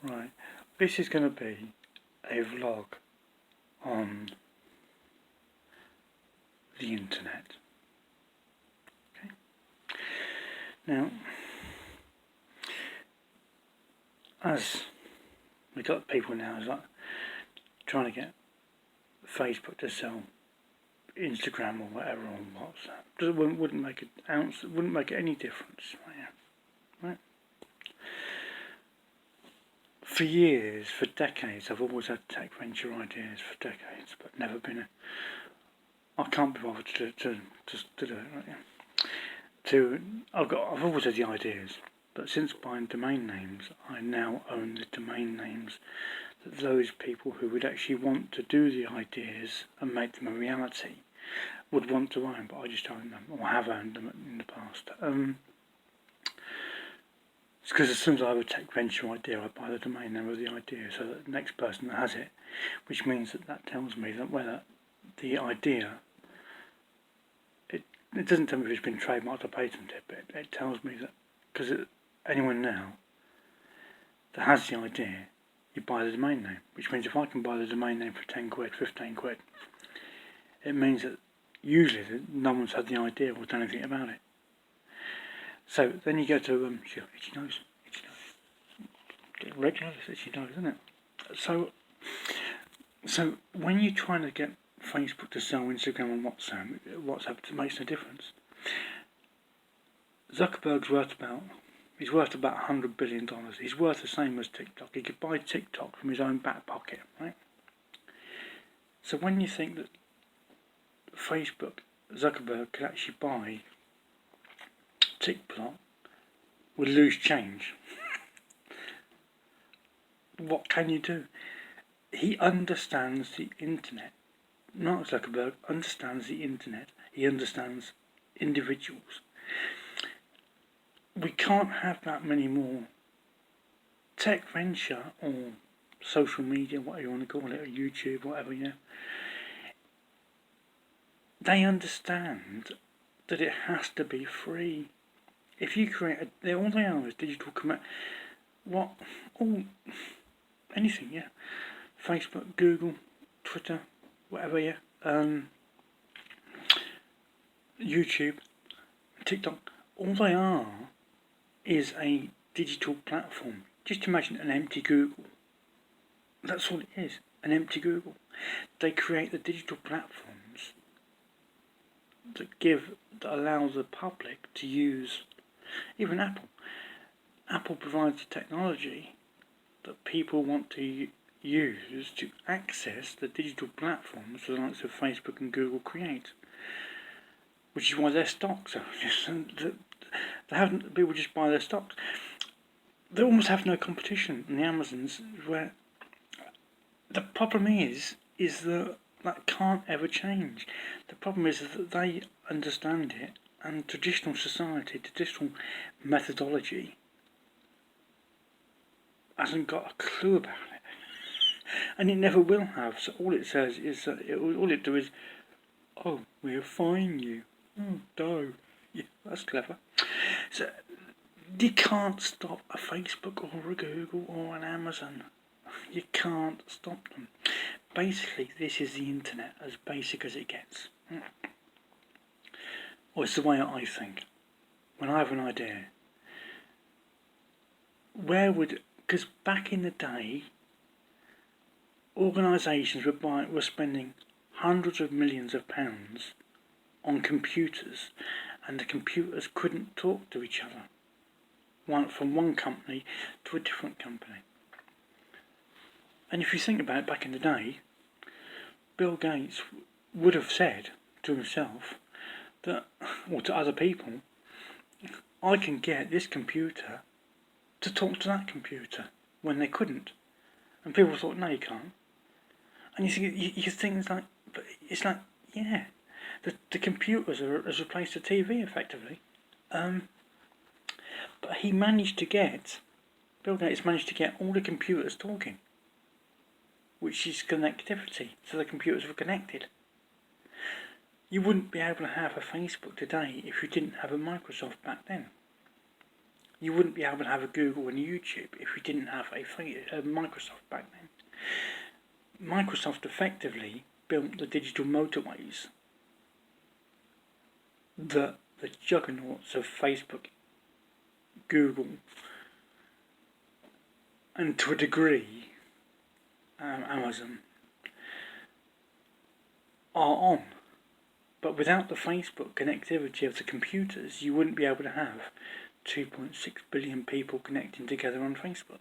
Right, this is going to be a vlog on the internet. Okay. Now, as we got people now, is like trying to get Facebook to sell Instagram or whatever on WhatsApp. It wouldn't make an ounce. It wouldn't make any difference. Right? For years, for decades, I've always had tech venture ideas for decades, but never been I can't be bothered to do it. Right? I've always had the ideas, but since buying domain names, I now own the domain names that those people who would actually want to do the ideas and make them a reality would want to own, but I just own them, or have owned them in the past. It's because as soon as I have a tech venture idea, I buy the domain name of the idea, so that the next person that has it, which means that tells me that whether the idea, it doesn't tell me if it's been trademarked or patented, but it tells me that, because anyone now that has the idea, you buy the domain name, which means if I can buy the domain name for 10 quid, 15 quid, it means that usually no one's had the idea or done anything about it. So then you go to itchy nose. Get regular itchy nose, isn't it? So when you're trying to get Facebook to sell Instagram and WhatsApp, it makes no difference. Zuckerberg's worth about $100 billion. He's worth the same as TikTok. He could buy TikTok from his own back pocket, right? So when you think that Zuckerberg could actually buy TikTok with loose change, what can you do? He understands the internet. Mark Zuckerberg understands the internet. He understands individuals. We can't have that many more tech venture or social media, whatever you want to call it, or YouTube, whatever, They understand that it has to be free. If you create all they are is digital anything, Facebook, Google, Twitter, whatever, YouTube, TikTok, all they are is a digital platform. Just imagine an empty Google. That's all it is, an empty Google. They create the digital platforms that allow the public to use, even Apple. Apple provides the technology that people want to use to access the digital platforms the likes of Facebook and Google create, which is why their stocks are people just buy their stocks. They almost have no competition in the Amazons, where the problem is that can't ever change. The problem is that they understand it, and traditional methodology hasn't got a clue about it, and it never will have. So all it says is that all it do is, oh, we'll fine you. Oh, no. Yeah, that's clever. So you can't stop a Facebook or a Google or an Amazon. You can't stop them. Basically, this is the internet, as basic as it gets. Or it's the way I think. When I have an idea, because back in the day, organisations were spending hundreds of millions of pounds on computers, and the computers couldn't talk to each other, from one company to a different company. And if you think about it, back in the day, Bill Gates would have said to himself that, or to other people, I can get this computer to talk to that computer, when they couldn't. And people thought, no, you can't. And you think it's like, yeah, the computers has replaced the TV effectively. But Bill Gates managed to get all the computers talking, which is connectivity, so the computers were connected. You wouldn't be able to have a Facebook today if you didn't have a Microsoft back then. You wouldn't be able to have a Google and a YouTube if you didn't have a Microsoft back then. Microsoft effectively built the digital motorways that the juggernauts of Facebook, Google, and to a degree Amazon are on. But without the Facebook connectivity of the computers, you wouldn't be able to have 2.6 billion people connecting together on Facebook.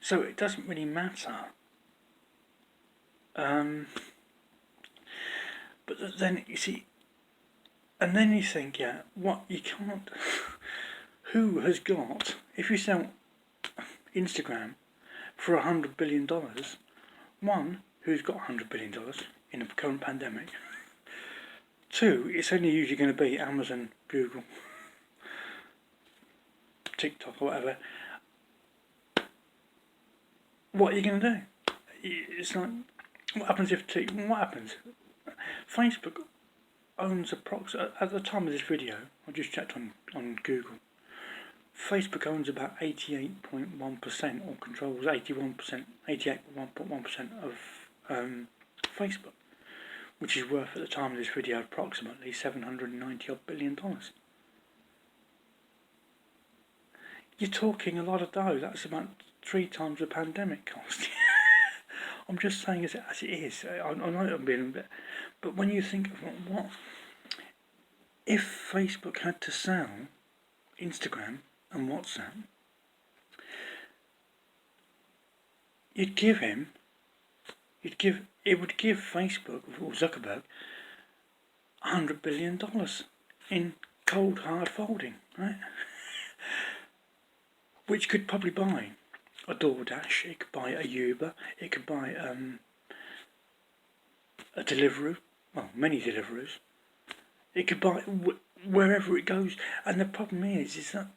So it doesn't really matter. But then you see, and then you think, yeah, what you can't. Who has got? If you sell Instagram for $100 billion, one, who's got $100 billion in the current pandemic? Two, it's only usually going to be Amazon, Google, TikTok, or whatever. What are you going to do? It's like, what happens if what happens? Facebook owns approximately, at the time of this video, I just checked on Google, Facebook owns about 88.1% or controls 88.1% of Facebook, which is worth at the time of this video approximately $790 odd billion. You're talking a lot of dough. That's about 3 times the pandemic cost. I'm just saying as it is. I know I'm being a bit, but when you think of what if Facebook had to sell Instagram and WhatsApp, it would give Facebook or Zuckerberg $100 billion in cold hard folding, right? Which could probably buy a DoorDash, it could buy a Uber, it could buy a Deliveroo, well, many Deliveroos. It could buy wherever it goes. And the problem is that